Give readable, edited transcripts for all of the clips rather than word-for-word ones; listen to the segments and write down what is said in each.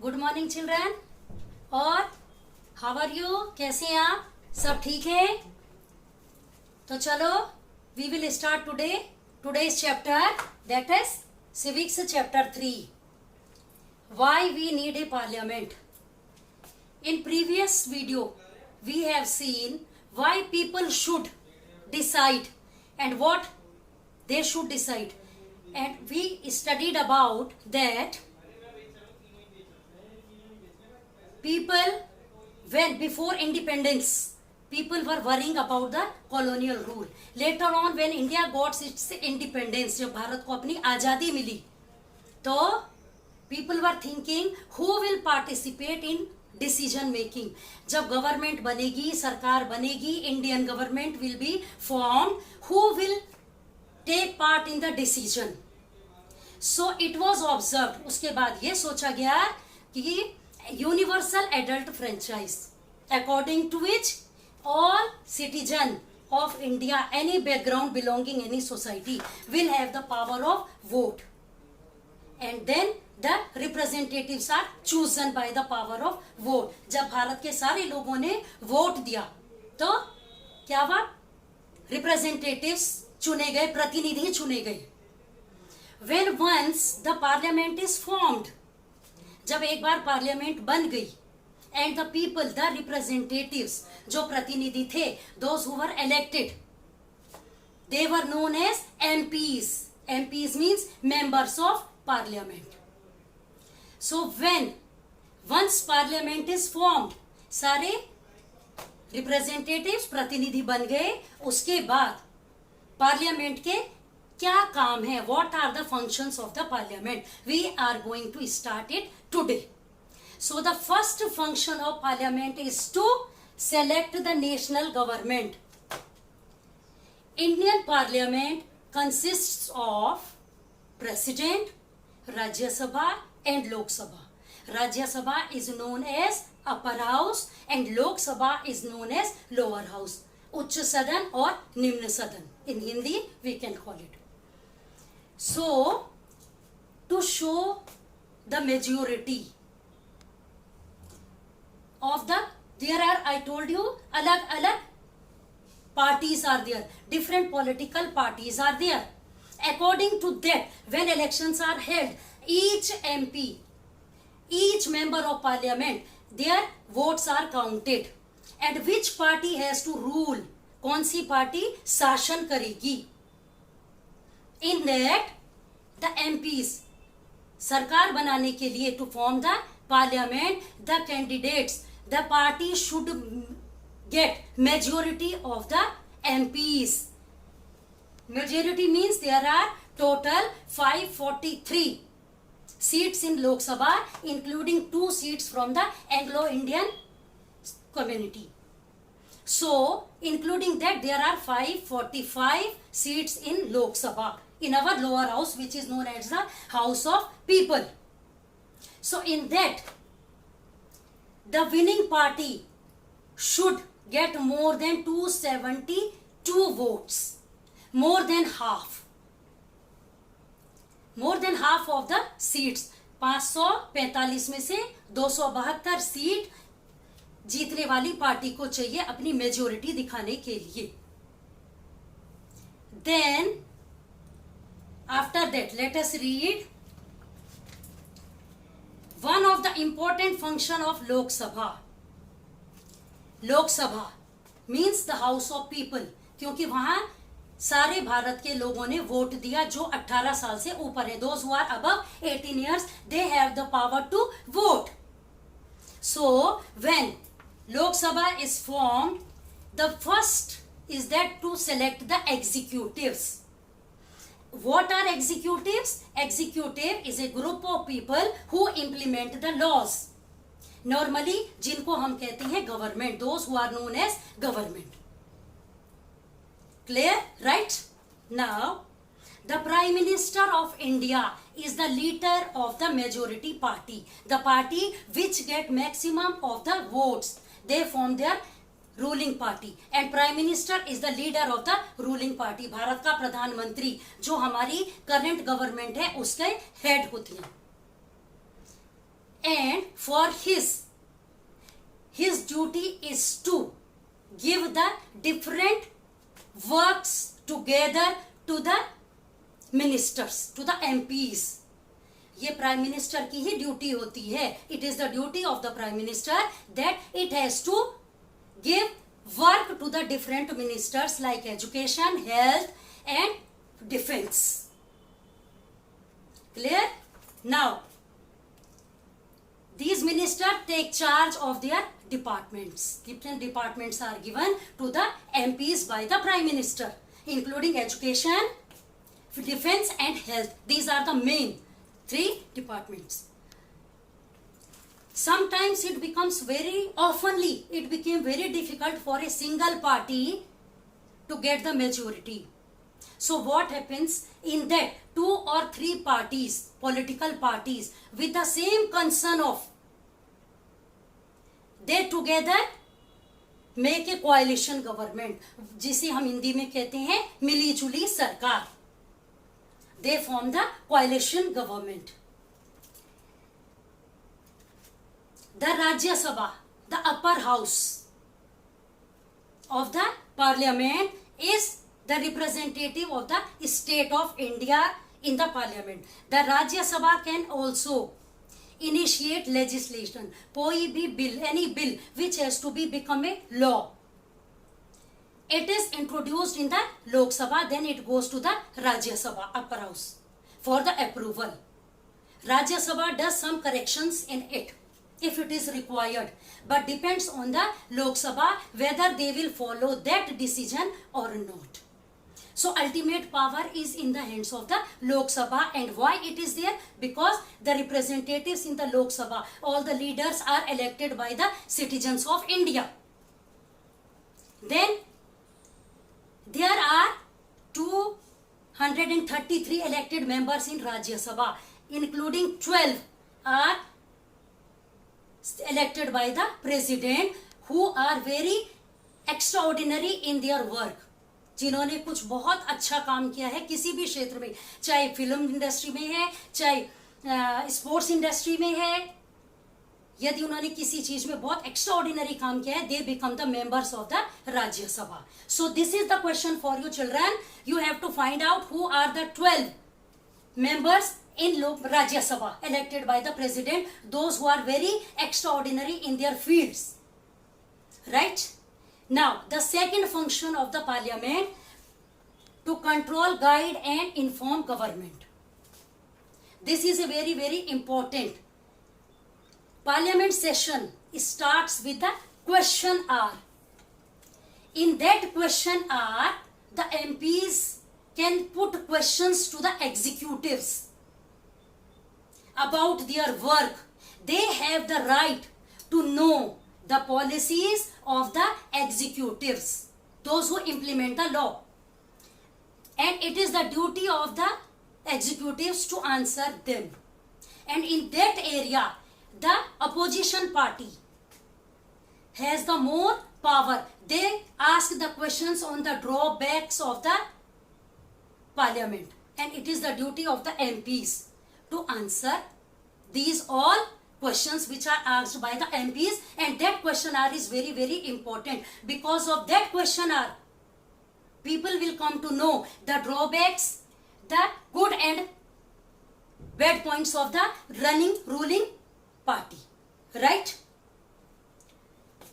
Good morning children. और how are you, कैसे हैं आप? सब ठीक है? तो चलो we will start today's chapter, that is civics chapter 3, why we need a parliament. In previous video we have seen why people should decide and what they should decide, and we studied about that people, when before independence people were worrying about the colonial rule. Later on when India got its independence, जब भारत को अपनी आजादी मिली, तो people were thinking who will participate in decision making. जब government बनेगी, सरकार बनेगी, Indian government will be form, who will take part in the decision. So it was observe, उसके बाद ये सोचा गया कि universal adult franchise according to which all citizen of India, any background belonging any society, will have the power of vote, and then the representatives are chosen by the power of vote. जब भारत के सारे लोगों ने vote दिया तो क्या हुआ? Representatives चुने गए, प्रतिनिधि चुने गए. When once the parliament is formed, जब एक बार पार्लियामेंट बन गई, and the people, the representatives, जो प्रतिनिधि थे, those who were elected, they were known as MPs. MPs means members of parliament. So when once parliament is formed, सारे representatives प्रतिनिधि बन गए, उसके बाद पार्लियामेंट के क्या काम है, what are the functions of the parliament, we are going to start it today. So the first function of parliament is to select the national government. Indian parliament consists of president, Rajya Sabha and Lok Sabha. Rajya Sabha is known as upper house and Lok Sabha is known as lower house. उच्च सदन और निम्न सदन, in Hindi we can call it. So to show the majority of the, there are, I told you, अलग parties are there, different political parties are there. According to that, when elections are held, each MP, each member of parliament, their votes are counted, and which party has to rule, कौन सी party शासन करेगी. In that the MPs, सरकार बनाने के लिए, to form the parliament, the candidates, the party should get majority of the MPs. Majority means there are total 543 seats in Lok Sabha, including 2 seats from the Anglo-Indian community. So including that there are 545 seats in Lok Sabha, in our lower house, which is known as the House of People. So in that, the winning party should get more than 272 votes, more than half of the seats. 545 में से 272 seat जीतने वाली party को चाहिए अपनी majority दिखाने के लिए. Then after that, let us read one of the important function of Lok Sabha. Lok Sabha means the House of People, क्योंकि वहां सारे भारत के लोगों ने वोट दिया जो 18 साल से ऊपर है. Those who are above 18 years, they have the power to vote. So when Lok Sabha is formed, the first is that to select the executives. What are executives? Executive is a group of people who implement the laws. Normally जिनको हम कहते हैं government, those who are known as government. Clear, right? Now the Prime Minister of India is the leader of the majority party, the party which get maximum of the votes. They form their ruling party, and prime minister is the leader of the ruling party. Bharat का प्रधानमंत्री जो हमारी current government है उसके head होती है. and for his duty is to give the different works together to the ministers, to the MPs. ये prime minister की ही ड्यूटी होती है. It is the duty of the prime minister that it has to give work to the different ministers like education, health and defence. Clear? Now, these ministers take charge of their departments. Different departments are given to the MPs by the Prime Minister, including education, defense and health. These are the main 3 departments. Sometimes it becomes it became very difficult for a single party to get the majority. So what happens in that 2 or 3 parties, political parties with the same concern of, they together make a coalition government, जिसे हम हिंदी में कहते हैं मिली जुली सरकार. They form the coalition government. The Rajya Sabha, the upper house of the parliament, is the representative of the state of India in the parliament. The Rajya Sabha can also initiate legislation. कोई भी bill, any bill which has to be become a law, it is introduced in the Lok Sabha, then it goes to the Rajya Sabha, upper house, for the approval. Rajya Sabha does some corrections in it if it is required, but depends on the Lok Sabha whether they will follow that decision or not. So ultimate power is in the hands of the Lok Sabha. And why it is there? Because the representatives in the Lok Sabha, all the leaders are elected by the citizens of India. Then there are 233 elected members in Rajya Sabha, including 12 are elected by the president, who are very extraordinary in their work, जिन्होंने कुछ बहुत अच्छा काम किया है किसी भी क्षेत्र में, चाहे फिल्म इंडस्ट्री में है, चाहे स्पोर्ट्स इंडस्ट्री में है. यदि उन्होंने किसी चीज में बहुत एक्स्ट्राऑर्डिनरी काम किया है, they become the members of the Rajya Sabha. So this is the question for you children. You have to find out who are the 12 members in Rajya Sabha elected by the president, those who are very extraordinary in their fields. Right? Now, the second function of the parliament, to control, guide and inform government. This is a very, very important. Parliament session starts with the question hour. In that question hour, the MPs can put questions to the executives about their work. They have the right to know the policies of the executives, those who implement the law. And it is the duty of the executives to answer them. And in that area, the opposition party has the more power. They ask the questions on the drawbacks of the parliament. And it is the duty of the MPs to answer these all questions which are asked by the MPs. And that question hour is very, very important. Because of that question hour, people will come to know the drawbacks, the good and bad points of the ruling party. Right?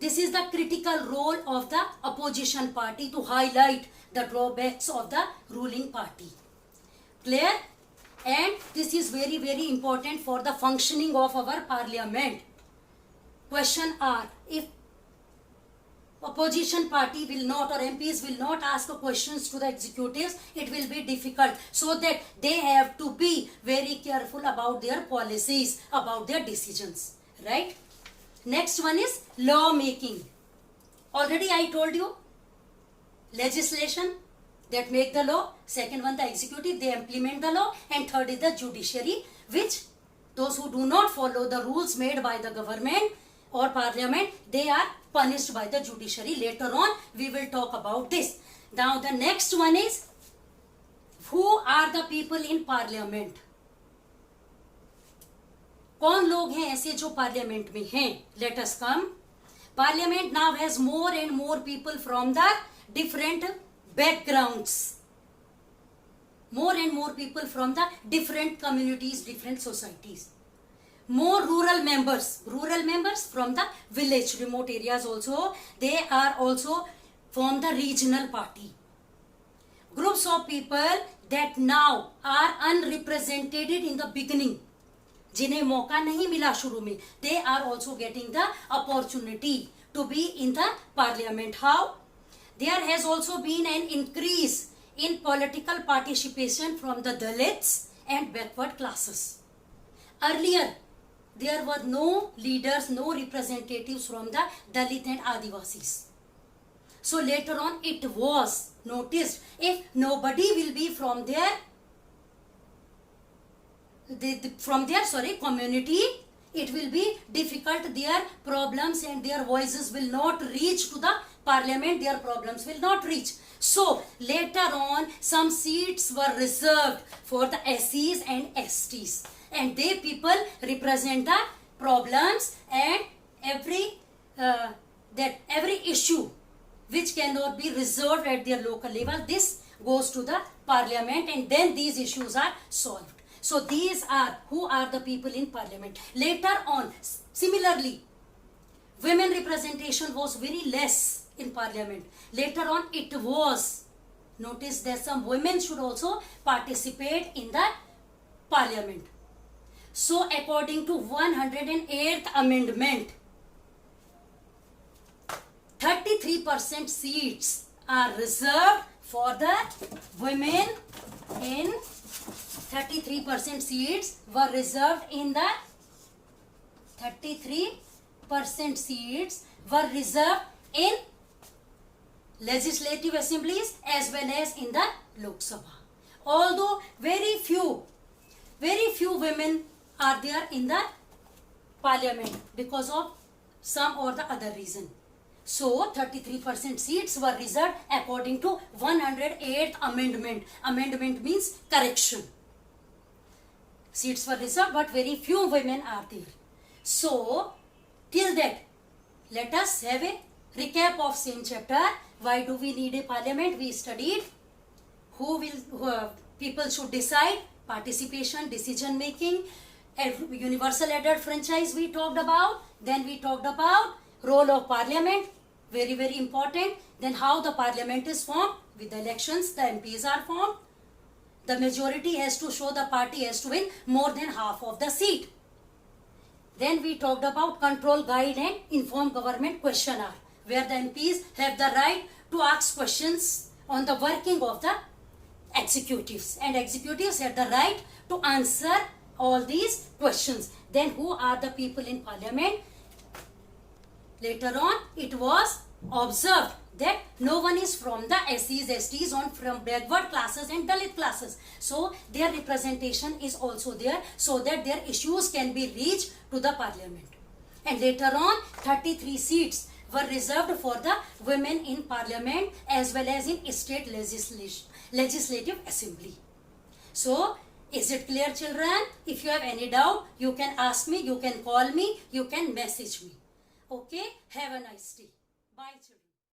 This is the critical role of the opposition party, to highlight the drawbacks of the ruling party. Clear? And this is very, very important for the functioning of our parliament. Question are, if opposition party will not, or MPs will not ask questions to the executives, it will be difficult. So that they have to be very careful about their policies, about their decisions. Right? Next one is law making. Already I told you, legislation that make the law. Second one, the executive, they implement the law. And third is the judiciary, which those who do not follow the rules made by the government or parliament, they are punished by the judiciary. Later on, we will talk about this. Now, the next one is, who are the people in parliament? कौन लोग हैं ऐसे जो parliament में हैं? Let us come. Parliament now has more and more people from the different backgrounds, more and more people from the different communities, different societies. More rural members from the village, remote areas also. They are also from the regional party. Groups of people that now are unrepresented in the beginning, जिन्हें मौका नहीं मिला शुरू में, they are also getting the opportunity to be in the parliament. How? There has also been an increase in political participation from the Dalits and backward classes. Earlier, there were no leaders, no representatives from the Dalit and Adivasis. So later on it was noticed, if nobody will be from their community, it will be difficult. Their problems and their voices will not reach to the parliament. Their problems will not reach. So later on, some seats were reserved for the SCs and STs, and they people represent the problems and every issue which cannot be resolved at their local level. This goes to the parliament, and then these issues are solved. So these are who are the people in parliament. Later on, similarly, women representation was very less in parliament. Later on it was noticed that some women should also participate in the parliament. So according to 108th amendment, 33% seats are reserved for the women in 33% seats were reserved in the 33% seats were reserved in legislative assemblies as well as in the Lok Sabha. Although very few women are there in the parliament because of some or the other reason. So 33% seats were reserved according to 108th amendment. Amendment means correction. Seats were reserved, but very few women are there. So till that, let us have a recap of same chapter. Why do we need a parliament? We studied who people should decide, participation, decision making, universal adult franchise we talked about. Then we talked about role of parliament, very very important. Then how the parliament is formed. With the elections, the MPs are formed. The majority has to show the party has to win more than half of the seat. Then we talked about control, guide and inform government questionnaire, where the MPs have the right to ask questions on the working of the executives, and executives have the right to answer all these questions. Then who are the people in parliament? Later on it was observed that no one is from the SCs, STs, from backward classes and Dalit classes. So their representation is also there, so that their issues can be reached to the parliament. And later on 33 seats were reserved for the women in parliament as well as in state legislative assembly. So is it clear, children? If you have any doubt, you can ask me, you can call me, you can message me. Okay, have a nice day. Bye, children.